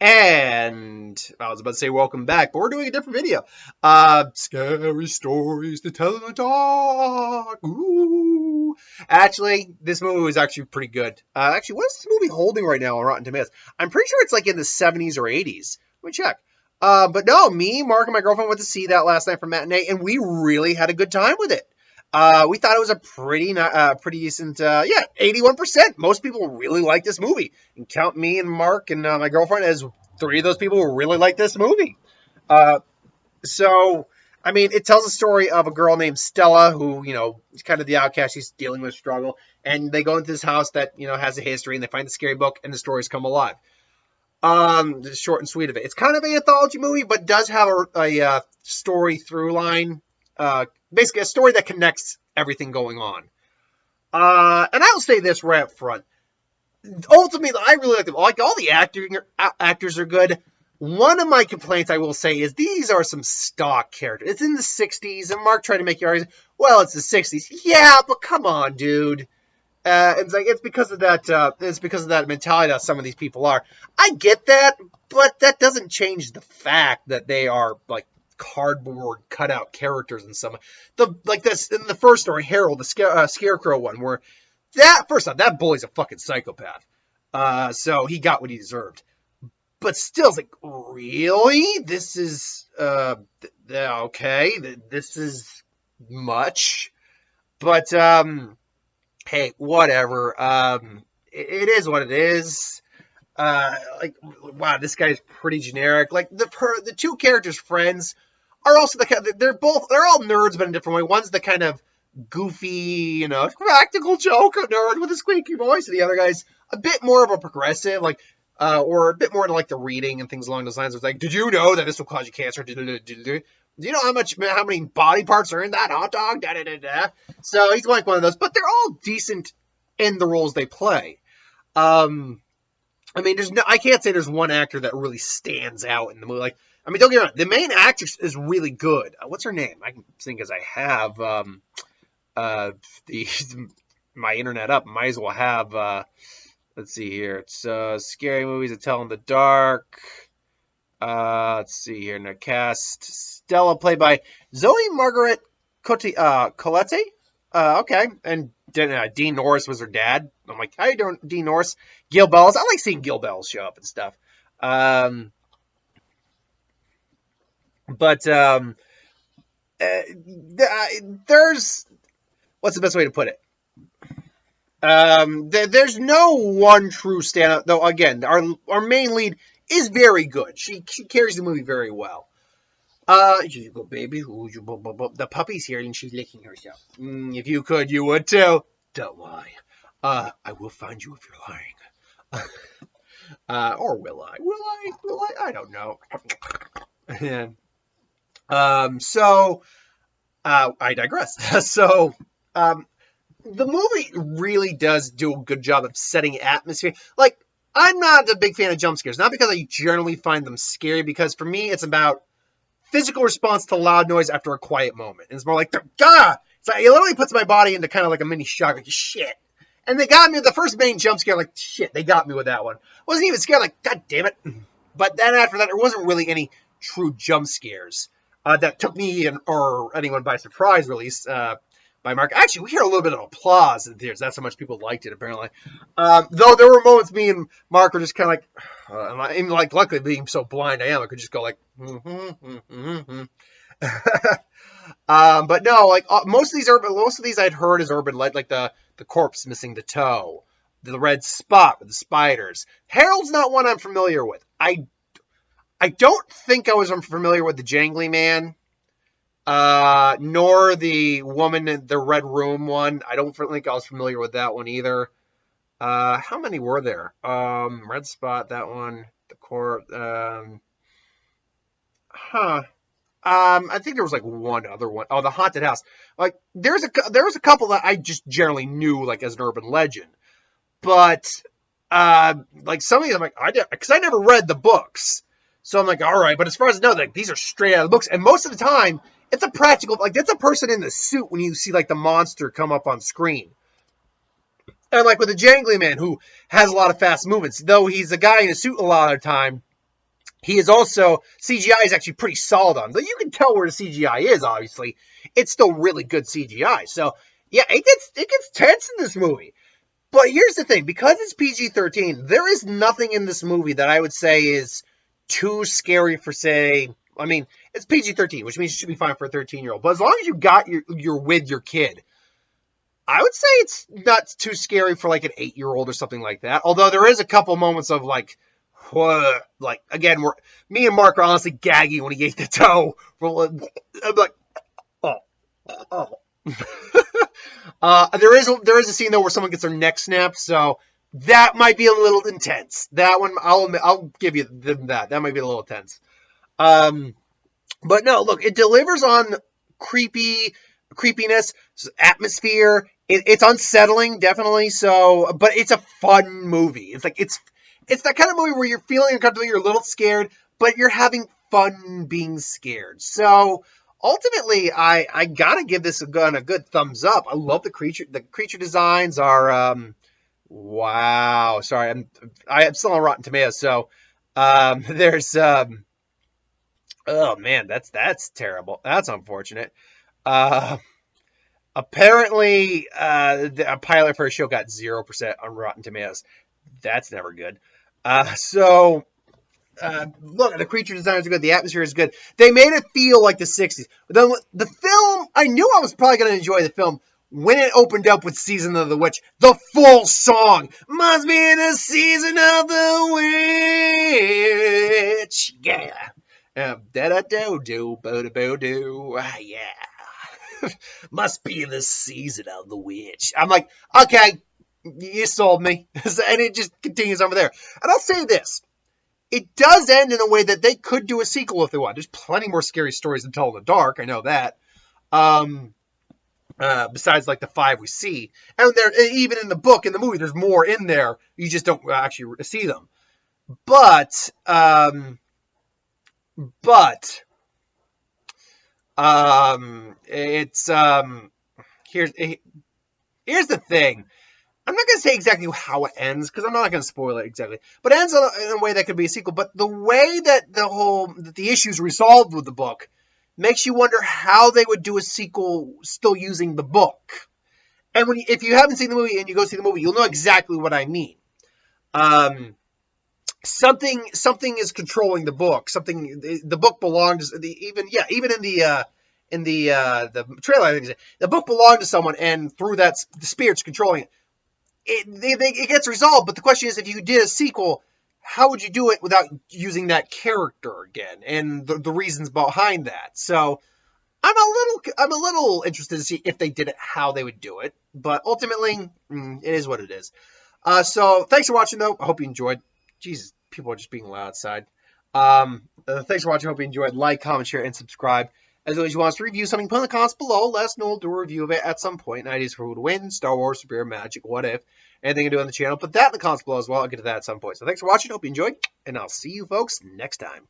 And I was about to say welcome back, but we're doing a different video. Scary stories to tell in the dark. Ooh. Actually, this movie was actually pretty good. Actually, what is this movie holding right now on Rotten Tomatoes? I'm pretty sure it's like in the 70s or 80s. Let me check. But no, me, Mark, and my girlfriend went to see that last night for matinee, and we really had a good time with it. We thought it was a pretty decent, 81%. Most people really like this movie. And count me and Mark and my girlfriend as three of those people who really like this movie. Uh, so, I mean, it tells a story of a girl named Stella who, is kind of the outcast. She's dealing with struggle. And they go into this house that, has a history, and they find the scary book, and the stories come alive. The short and sweet of it. It's kind of an anthology movie, but does have a story through line. Basically, a story that connects everything going on. And I'll say this right up front. Ultimately, I really like them. Like, all the actors are good. One of my complaints, I will say, is these are some stock characters. It's in the 60s, and Mark tried to make you argument, well, it's the 60s. Yeah, but come on, dude. It's because of that. It's because of that mentality that some of these people are. I get that, but that doesn't change the fact that they are like cardboard cutout characters in some. This in the first story, Harold, the scarecrow one, where first off, that bully's a fucking psychopath. So he got what he deserved. But still, it's like, really? This is okay. This is much, but hey, whatever. It is what it is. Wow, this guy's pretty generic. Like the two characters' friends are also they're all nerds, but in a different way. One's the kind of goofy, practical joke nerd with a squeaky voice, and the other guy's a bit more of a progressive, or a bit more into like the reading and things along those lines. It's like, did you know that this will cause you cancer? Do you know how many body parts are in that hot dog? Da, da, da, da. So he's like one of those, but they're all decent in the roles they play. I mean, I can't say there's one actor that really stands out in the movie. Like, I mean, don't get me wrong, the main actress is really good. What's her name? I can think as I have my internet up. Might as well have. Let's see here. It's scary movies to tell in the dark. Let's see here. Now cast Stella, played by Zoe Margaret Colette. Okay, and Dean Norris was her dad. I'm like, how you doing, Dean Norris? Gil Bells. I like seeing Gil Bells show up and stuff. There's what's the best way to put it? There's no one true standout, though. Again, our main lead is very good. She carries the movie very well. Here you go, baby. The puppy's here and she's licking herself. If you could, you would too. Don't lie. I will find you if you're lying. Or will I? Will I? I don't know. I digress. The movie really does do a good job of setting atmosphere. Like, I'm not a big fan of jump scares. Not because I generally find them scary, because for me, it's about physical response to loud noise after a quiet moment. And it's more like, God! So it literally puts my body into kind of like a mini shock, like, shit. And they got me with the first main jump scare, like, shit, they got me with that one. Wasn't even scared, like, God damn it. But then after that, there wasn't really any true jump scares that took me or anyone by surprise, release. By Mark. Actually, we hear a little bit of applause in the theaters. That's how much people liked it, apparently. Though there were moments me and Mark were just kind of like, luckily being so blind I am, I could just go like, but no, like most of these I'd heard as urban legend, like the corpse missing the toe, the red spot with the spiders. Harold's not one I'm familiar with. I don't think I was familiar with the Jangly Man. Nor the woman in the red room one. I don't think I was familiar with that one either. How many were there? Red spot, that one, the core, I think there was like one other one. Oh, the haunted house. Like, there was a couple that I just generally knew, like, as an urban legend. But, like, some of these, I'm like, because I never read the books. So I'm like, all right, but as far as I know, like, these are straight out of the books. And most of the time, it's a practical, like, that's a person in the suit when you see, like, the monster come up on screen. And, like, with the Jangly Man, who has a lot of fast movements, though he's a guy in a suit a lot of the time, He is also, CGI is actually pretty solid on, though you can tell where the CGI is, obviously. It's still really good CGI. So, yeah, it gets tense in this movie. But here's the thing, because it's PG-13, there is nothing in this movie that I would say is too scary for, say, I mean, it's PG-13, which means it should be fine for a 13-year-old. But as long as you're with your kid, I would say it's not too scary for like an 8-year-old or something like that. Although there is a couple moments of like, again, me and Mark are honestly gagging when he ate the toe. I'm like, oh, oh. There is a scene though where someone gets their neck snapped, so that might be a little intense. That one, I'll give you that. That might be a little intense. But no, look, it delivers on creepiness, atmosphere. It's unsettling, definitely. So, but it's a fun movie. It's that kind of movie where you're feeling uncomfortable, you're a little scared, but you're having fun being scared. So ultimately, I gotta give this a good thumbs up. I love the creature. The creature designs are wow. Sorry, I'm still on Rotten Tomatoes. So there's oh man, that's terrible. That's unfortunate. Apparently, a pilot for a show got 0% on Rotten Tomatoes. That's never good. Look, the creature designs are good. The atmosphere is good. They made it feel like the 60s. The film, I knew I was probably going to enjoy the film when it opened up with Season of the Witch. The full song. Must be the season of the witch. Yeah. Da-da-do-do-bo-do-bo-do. Yeah. Must be the season of the witch. I'm like, okay, you sold me. And it just continues over there. And I'll say this. It does end in a way that they could do a sequel if they want. There's plenty more scary stories to tell in the dark. I know that. Besides like the 5 we see. And there, even in the book, in the movie, there's more in there. You just don't actually see them. But it's here's the thing. I'm not going to say exactly how it ends because I'm not going to spoil it exactly, but it ends in a way that could be a sequel. But the way that the issues resolved with the book makes you wonder how they would do a sequel still using the book. And if you haven't seen the movie and you go see the movie, you'll know exactly what I mean. Something is controlling the book. The book belongs even in the trailer. I think the book belonged to someone, and through that, the spirit's controlling it. It gets resolved, but the question is, if you did a sequel, how would you do it without using that character again, and the reasons behind that? So I'm a little interested to see if they did it, how they would do it. But ultimately, it is what it is. So thanks for watching, though. I hope you enjoyed. Jesus, people are just being loud outside. Thanks for watching. I hope you enjoyed. Like, comment, share, and subscribe. As always, you want us to review something, put in the comments below. Let us know. We'll do a review of it at some point. Ideas for who to win, Star Wars, Superior Magic, what if. Anything to do on the channel, put that in the comments below as well. I'll get to that at some point. So thanks for watching. Hope you enjoyed, and I'll see you folks next time.